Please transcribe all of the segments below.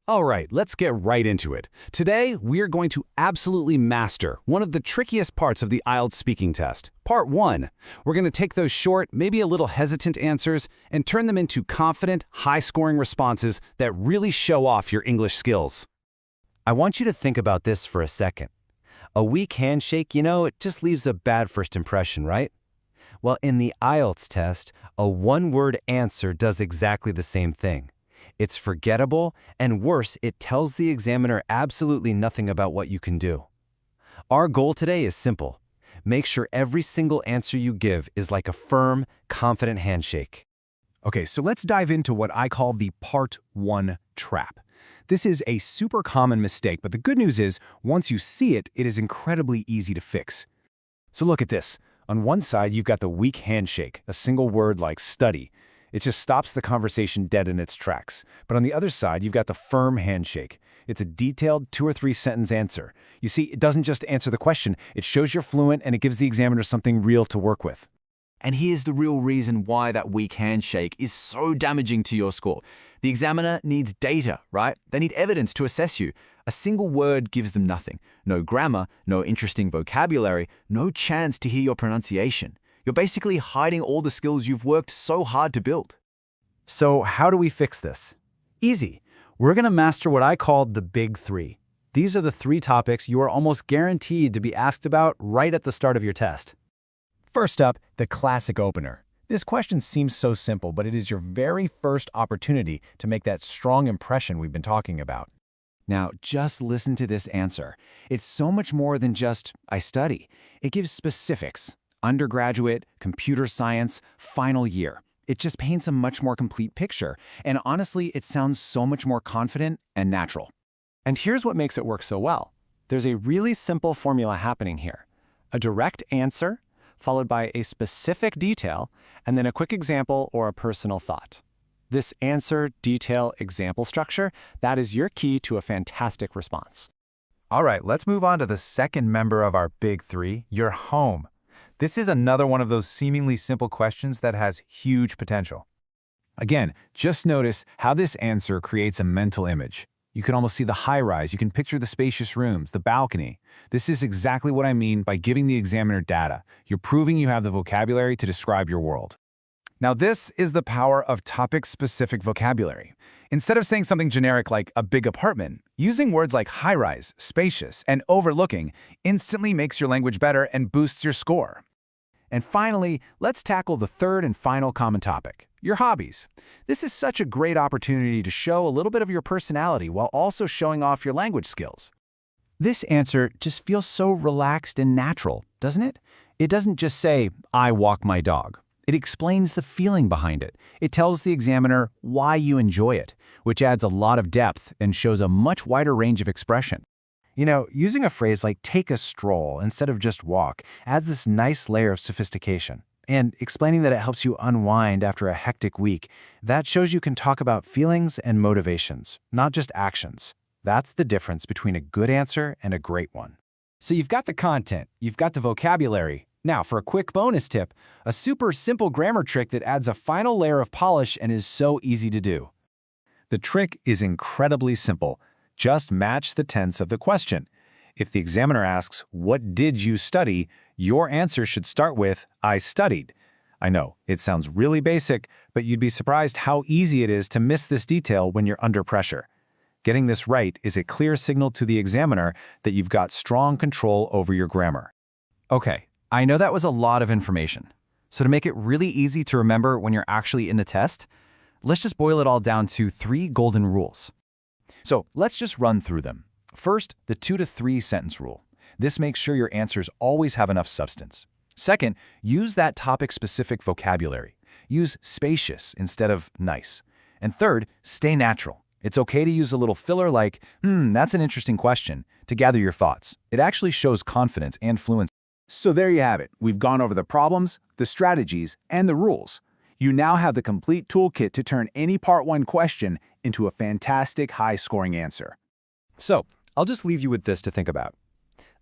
All right, let's get right into it. Today, we're going to absolutely master one of the trickiest parts of the IELTS speaking test. Part 1. We're going to take those short, maybe a little hesitant answers and turn them into confident, high-scoring responses that really show off your English skills. I want you to think about this for a second. A weak handshake, it just leaves a bad first impression, right? Well, in the IELTS test, a one-word answer does exactly the same thing. It's forgettable, and worse, it tells the examiner absolutely nothing about what you can do. Our goal today is simple. Make sure every single answer you give is like a firm, confident handshake. Okay, so let's dive into what I call the Part 1 trap. This is a super common mistake, but the good news is, once you see it, it is incredibly easy to fix. So look at this. On one side, you've got the weak handshake, a single word like study. It just stops the conversation dead in its tracks. But on the other side, you've got the firm handshake. It's a detailed 2 or 3 sentence answer. You see, it doesn't just answer the question, it shows you're fluent and it gives the examiner something real to work with. And here's the real reason why that weak handshake is so damaging to your score. The examiner needs data, right? They need evidence to assess you. A single word gives them nothing. No grammar, no interesting vocabulary, no chance to hear your pronunciation. You're basically hiding all the skills you've worked so hard to build. So how do we fix this? Easy. We're going to master what I call the Big 3. These are the 3 topics you are almost guaranteed to be asked about right at the start of your test. First up, the classic opener. This question seems so simple, but it is your very first opportunity to make that strong impression we've been talking about. Now, just listen to this answer. It's so much more than just, I study. It gives specifics. Undergraduate, computer science, final year. It just paints a much more complete picture. And honestly, it sounds so much more confident and natural. And here's what makes it work so well. There's a really simple formula happening here. A direct answer, followed by a specific detail, and then a quick example or a personal thought. This answer, detail, example structure, that is your key to a fantastic response. All right, let's move on to the second member of our Big 3, your home. This is another one of those seemingly simple questions that has huge potential. Again, just notice how this answer creates a mental image. You can almost see the high-rise, you can picture the spacious rooms, the balcony. This is exactly what I mean by giving the examiner data. You're proving you have the vocabulary to describe your world. Now this is the power of topic-specific vocabulary. Instead of saying something generic like a big apartment, using words like high-rise, spacious, and overlooking instantly makes your language better and boosts your score. And finally, let's tackle the third and final common topic, your hobbies. This is such a great opportunity to show a little bit of your personality while also showing off your language skills. This answer just feels so relaxed and natural, doesn't it? It doesn't just say, I walk my dog. It explains the feeling behind it. It tells the examiner why you enjoy it, which adds a lot of depth and shows a much wider range of expression. Using a phrase like take a stroll instead of just walk adds this nice layer of sophistication. And explaining that it helps you unwind after a hectic week, that shows you can talk about feelings and motivations, not just actions. That's the difference between a good answer and a great one. So you've got the content, you've got the vocabulary. Now, for a quick bonus tip, a super simple grammar trick that adds a final layer of polish and is so easy to do. The trick is incredibly simple. Just match the tense of the question. If the examiner asks, "What did you study?" your answer should start with, "I studied." I know, it sounds really basic, but you'd be surprised how easy it is to miss this detail when you're under pressure. Getting this right is a clear signal to the examiner that you've got strong control over your grammar. Okay, I know that was a lot of information. So to make it really easy to remember when you're actually in the test, let's just boil it all down to 3 golden rules. So let's just run through them. First, the 2 to 3 sentence rule. This makes sure your answers always have enough substance. Second, use that topic-specific vocabulary. Use spacious instead of nice. And third, stay natural. It's okay to use a little filler like, that's an interesting question, to gather your thoughts. It actually shows confidence and fluency. So there you have it. We've gone over the problems, the strategies, and the rules. You now have the complete toolkit to turn any Part 1 question into a fantastic high-scoring answer. So, I'll just leave you with this to think about.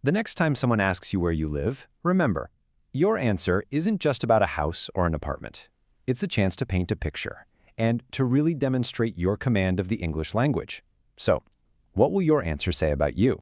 The next time someone asks you where you live, remember, your answer isn't just about a house or an apartment. It's a chance to paint a picture and to really demonstrate your command of the English language. So, what will your answer say about you?